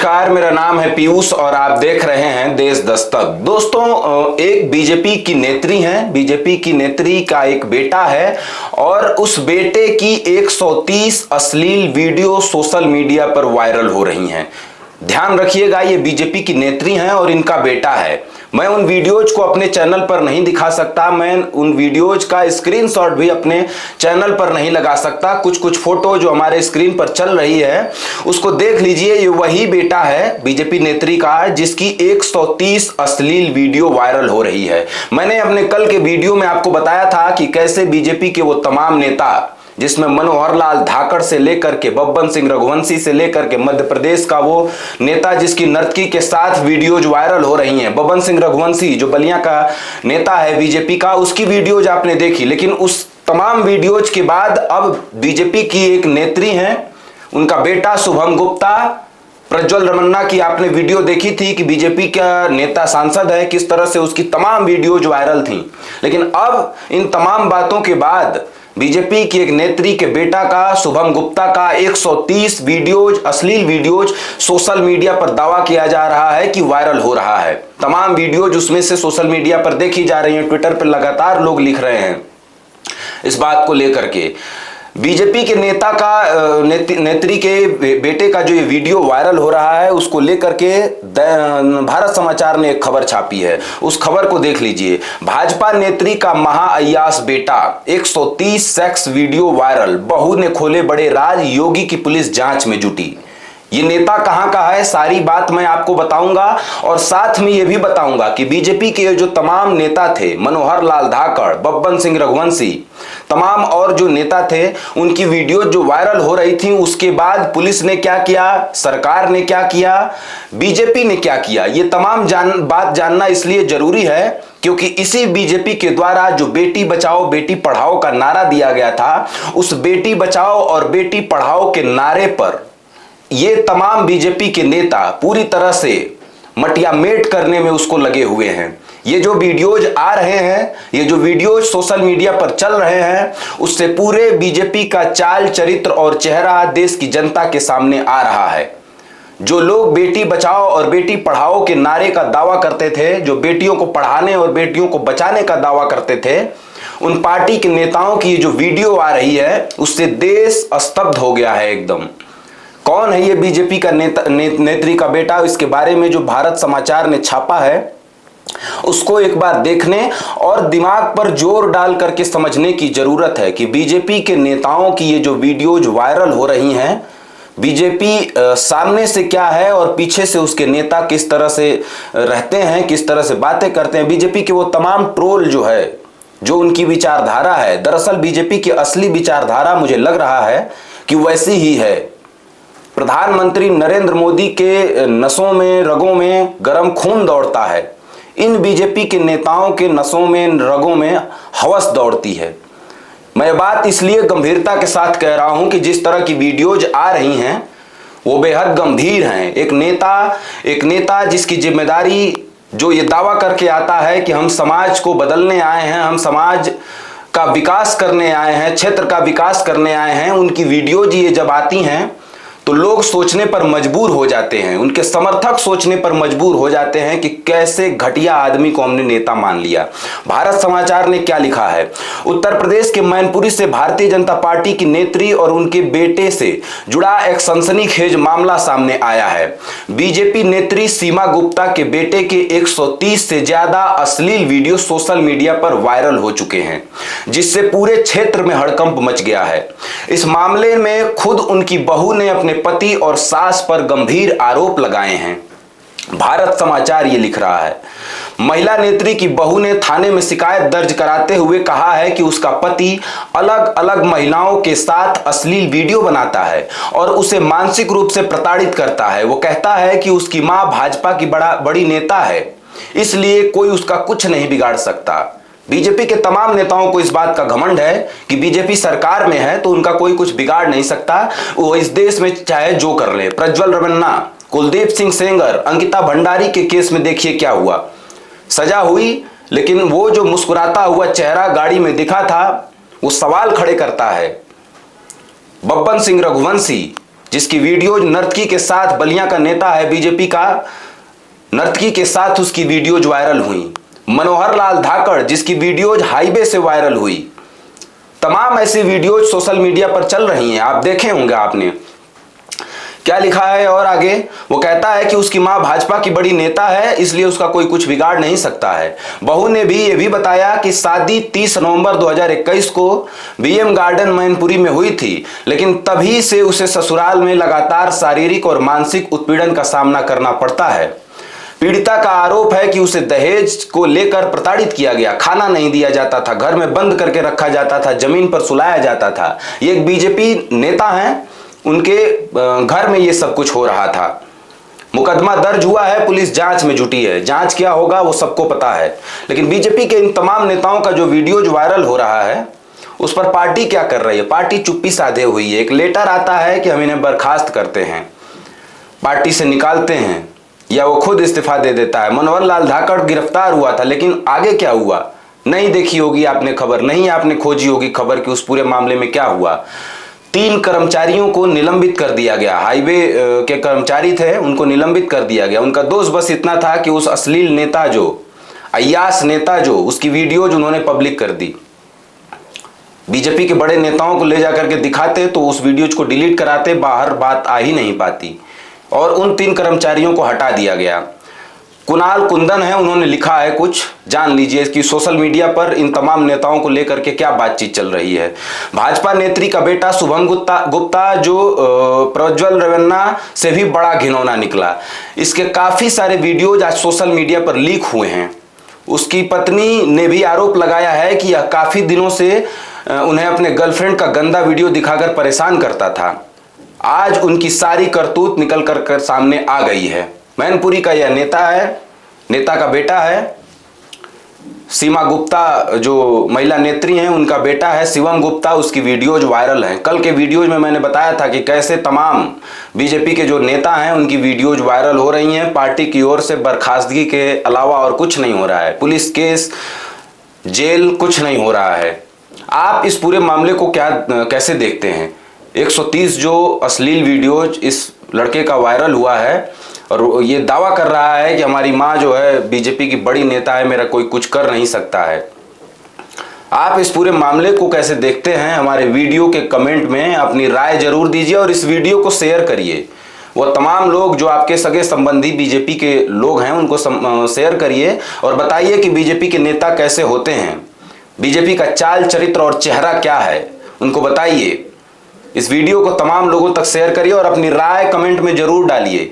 नमस्कार, मेरा नाम है पीयूष और आप देख रहे हैं देश दस्तक। दोस्तों, एक बीजेपी की नेत्री हैं, बीजेपी की नेत्री का एक बेटा है और उस बेटे की 130 अश्लील वीडियो सोशल मीडिया पर वायरल हो रही हैं। ध्यान रखिएगा, ये बीजेपी की नेत्री हैं और इनका बेटा है। मैं उन वीडियोज को अपने चैनल पर नहीं दिखा सकता, मैं उन वीडियोज का स्क्रीनशॉट भी अपने चैनल पर नहीं लगा सकता। कुछ फोटो जो हमारे स्क्रीन पर चल रही है उसको देख लीजिए। ये वही बेटा है बीजेपी नेत्री का जिसकी 130 अश्लील वीडियो वायरल हो रही है। मैंने अपने कल के वीडियो में आपको बताया था कि कैसे बीजेपी के वो तमाम नेता, जिसमें मनोहर लाल धाकड़ से लेकर के बब्बन सिंह रघुवंशी से लेकर के मध्य प्रदेश का वो नेता जिसकी नर्तकी के साथ वीडियोज वायरल हो रही हैं, बब्बन सिंह रघुवंशी जो बलिया का नेता है बीजेपी का, उसकी वीडियोज आपने देखी। लेकिन उस तमाम वीडियोज के बाद अब बीजेपी की एक नेत्री हैं, उनका बेटा शुभम गुप्ता, प्रज्वल रमन्ना की आपने वीडियो देखी थी कि बीजेपी का नेता सांसद है, किस तरह से उसकी तमाम वीडियोज वायरल थी। लेकिन अब इन तमाम बातों के बाद बीजेपी की एक नेत्री के बेटा का, शुभम गुप्ता का 130 वीडियोज, अश्लील वीडियोज सोशल मीडिया पर दावा किया जा रहा है कि वायरल हो रहा है। तमाम वीडियोज उसमें से सोशल मीडिया पर देखी जा रही हैं, ट्विटर पर लगातार लोग लिख रहे हैं इस बात को लेकर के। बीजेपी के नेता का, नेत्री के बेटे का जो ये वीडियो वायरल हो रहा है उसको लेकर के भारत समाचार ने एक खबर छापी है। उस खबर को देख लीजिए। भाजपा नेत्री का महाअय्याश बेटा, 130 सेक्स वीडियो वायरल, बहू ने खोले बड़े राज, योगी की पुलिस जांच में जुटी। ये नेता कहां का है, सारी बात मैं आपको बताऊंगा और साथ में ये भी बताऊंगा कि बीजेपी के जो तमाम नेता थे, मनोहर लाल धाकड़, बब्बन सिंह रघुवंशी, तमाम और जो नेता थे, उनकी वीडियो जो वायरल हो रही थी, उसके बाद पुलिस ने क्या किया, सरकार ने क्या किया, बीजेपी ने क्या किया, ये तमाम बात जानना इसलिए जरूरी है क्योंकि इसी बीजेपी के द्वारा जो बेटी बचाओ बेटी पढ़ाओ का नारा दिया गया था, उस बेटी बचाओ और बेटी पढ़ाओ के नारे पर ये तमाम बीजेपी के नेता पूरी तरह से मटियामेट करने में उसको लगे हुए हैं। ये जो वीडियोज आ रहे हैं, ये जो वीडियोज सोशल मीडिया पर चल रहे हैं, उससे पूरे बीजेपी का चाल चरित्र और चेहरा देश की जनता के सामने आ रहा है। जो लोग बेटी बचाओ और बेटी पढ़ाओ के नारे का दावा करते थे, जो बेटियों को पढ़ाने और बेटियों को बचाने का दावा करते थे, उन पार्टी के नेताओं की जो वीडियो आ रही है उससे देश स्तब्ध हो गया है एकदम। कौन है ये बीजेपी का नेत्री का बेटा, इसके बारे में जो भारत समाचार ने छापा है उसको एक बार देखने और दिमाग पर जोर डाल करके समझने की जरूरत है कि बीजेपी के नेताओं की ये जो वीडियोज वायरल हो रही हैं, बीजेपी सामने से क्या है और पीछे से उसके नेता किस तरह से रहते हैं, किस तरह से बातें करते हैं। बीजेपी के वो तमाम ट्रोल जो है, जो उनकी विचारधारा है, दरअसल बीजेपी की असली विचारधारा मुझे लग रहा है कि वैसी ही है। प्रधानमंत्री नरेंद्र मोदी के नसों में, रगों में गर्म खून दौड़ता है। इन बीजेपी के नेताओं के नसों में, रगों में हवस दौड़ती है। मैं बात इसलिए गंभीरता के साथ कह रहा हूं कि जिस तरह की वीडियोज आ रही हैं वो बेहद गंभीर हैं। एक नेता जिसकी जिम्मेदारी, जो ये दावा करके आता है कि हम समाज को बदलने आए हैं, हम समाज का विकास करने आए हैं, क्षेत्र का विकास करने आए हैं, उनकी वीडियोज ये जब आती हैं तो लोग सोचने पर मजबूर हो जाते हैं, उनके समर्थक सोचने पर मजबूर हो जाते हैं कि कैसे घटिया आदमी को हमने नेता मान लिया। भारत समाचार ने क्या लिखा है, उत्तर प्रदेश के मैनपुरी से भारतीय जनता पार्टी की नेत्री और उनके बेटे से जुड़ा एक सनसनीखेज मामला सामने आया है। बीजेपी नेत्री सीमा गुप्ता के बेटे के 130 से ज्यादा अश्लील वीडियो सोशल मीडिया पर वायरल हो चुके हैं, जिससे पूरे क्षेत्र में हड़कंप मच गया है। इस मामले में खुद उनकी बहू ने अपने पति और सास पर गंभीर आरोप लगाए हैं। भारत समाचार ये लिख रहा है, महिला नेत्री की बहू ने थाने में शिकायत दर्ज कराते हुए कहा है कि उसका पति अलग अलग महिलाओं के साथ अश्लील वीडियो बनाता है और उसे मानसिक रूप से प्रताड़ित करता है। वो कहता है कि उसकी मां भाजपा की बड़ी नेता है, इसलिए कोई उसका कुछ नहीं बिगाड़ सकता। बीजेपी के तमाम नेताओं को इस बात का घमंड है कि बीजेपी सरकार में है तो उनका कोई कुछ बिगाड़ नहीं सकता, वो इस देश में चाहे जो कर ले। प्रज्वल रमन्ना, कुलदीप सिंह सेंगर, अंकिता भंडारी के केस में देखिए क्या हुआ, सजा हुई, लेकिन वो जो मुस्कुराता हुआ चेहरा गाड़ी में दिखा था वो सवाल खड़े करता है। बब्बन सिंह रघुवंशी जिसकी वीडियोज नर्तकी के साथ, बलिया का नेता है बीजेपी का, नर्तकी के साथ उसकी वीडियोज वायरल हुई। मनोहर लाल धाकड़, जिसकी वीडियोज हाईवे से वायरल हुई। तमाम ऐसी वीडियोज सोशल मीडिया पर चल रही हैं, आप देखे होंगे आपने। क्या लिखा है और आगे वो कहता है कि उसकी मां भाजपा की बड़ी नेता है, इसलिए उसका कोई कुछ बिगाड़ नहीं सकता है। बहू ने भी ये भी बताया कि शादी 30 नवंबर 2021 को बीएम गार्डन मैनपुरी में हुई थी, लेकिन तभी से उसे ससुराल में लगातार शारीरिक और मानसिक उत्पीड़न का सामना करना पड़ता है। पीड़िता का आरोप है कि उसे दहेज को लेकर प्रताड़ित किया गया, खाना नहीं दिया जाता था, घर में बंद करके रखा जाता था, जमीन पर सुलाया जाता था। ये एक बीजेपी नेता हैं, उनके घर में ये सब कुछ हो रहा था। मुकदमा दर्ज हुआ है, पुलिस जांच में जुटी है, जांच क्या होगा वो सबको पता है। लेकिन बीजेपी के इन तमाम नेताओं का जो वीडियो जो वायरल हो रहा है, उस पर पार्टी क्या कर रही है? पार्टी चुप्पी साधे हुई है। एक लेटर आता है कि हम इन्हें बर्खास्त करते हैं, पार्टी से निकालते हैं, या वो खुद इस्तीफा दे देता है। मनोहर लाल धाकड़ गिरफ्तार हुआ था, लेकिन आगे क्या हुआ नहीं देखी होगी आपने खबर, नहीं आपने खोजी होगी खबर कि उस पूरे मामले में क्या हुआ। 3 कर्मचारियों को निलंबित कर दिया गया, हाईवे के कर्मचारी थे, उनको निलंबित कर दिया गया। उनका दोष बस इतना था कि उस अश्लील नेता जो अय्याश नेता जो उसकी वीडियो जो उन्होंने पब्लिक कर दी। बीजेपी के बड़े नेताओं को ले जाकर के दिखाते तो उस वीडियोज को डिलीट कराते, बाहर बात आ ही नहीं पाती, और उन 3 कर्मचारियों को हटा दिया गया। कुणाल कुंदन है, उन्होंने लिखा है कुछ, जान लीजिए कि सोशल मीडिया पर इन तमाम नेताओं को लेकर के क्या बातचीत चल रही है। भाजपा नेत्री का बेटा शुभम गुप्ता जो प्रज्वल रेवन्ना से भी बड़ा घिनौना निकला। इसके काफी सारे वीडियोज आज सोशल मीडिया पर लीक हुए हैं। उसकी पत्नी ने भी आरोप लगाया है कि यह काफी दिनों से उन्हें अपने गर्लफ्रेंड का गंदा वीडियो दिखाकर परेशान करता था। आज उनकी सारी करतूत निकल कर सामने आ गई है। मैनपुरी का यह नेता है, नेता का बेटा है। सीमा गुप्ता जो महिला नेत्री हैं, उनका बेटा है शिवम गुप्ता, उसकी वीडियोज वायरल हैं। कल के वीडियोज में मैंने बताया था कि कैसे तमाम बीजेपी के जो नेता हैं उनकी वीडियोज वायरल हो रही हैं। पार्टी की ओर से बर्खास्तगी के अलावा और कुछ नहीं हो रहा है, पुलिस केस, जेल, कुछ नहीं हो रहा है। आप इस पूरे मामले को कैसे देखते हैं? 130 जो अश्लील वीडियोज इस लड़के का वायरल हुआ है, और ये दावा कर रहा है कि हमारी माँ जो है बीजेपी की बड़ी नेता है, मेरा कोई कुछ कर नहीं सकता है। आप इस पूरे मामले को कैसे देखते हैं? हमारे वीडियो के कमेंट में अपनी राय जरूर दीजिए और इस वीडियो को शेयर करिए। वो तमाम लोग जो आपके सगे संबंधी बीजेपी के लोग हैं उनको शेयर करिए और बताइए कि बीजेपी के नेता कैसे होते हैं, बीजेपी का चाल चरित्र और चेहरा क्या है, उनको बताइए। इस वीडियो को तमाम लोगों तक शेयर करिए और अपनी राय कमेंट में जरूर डालिए।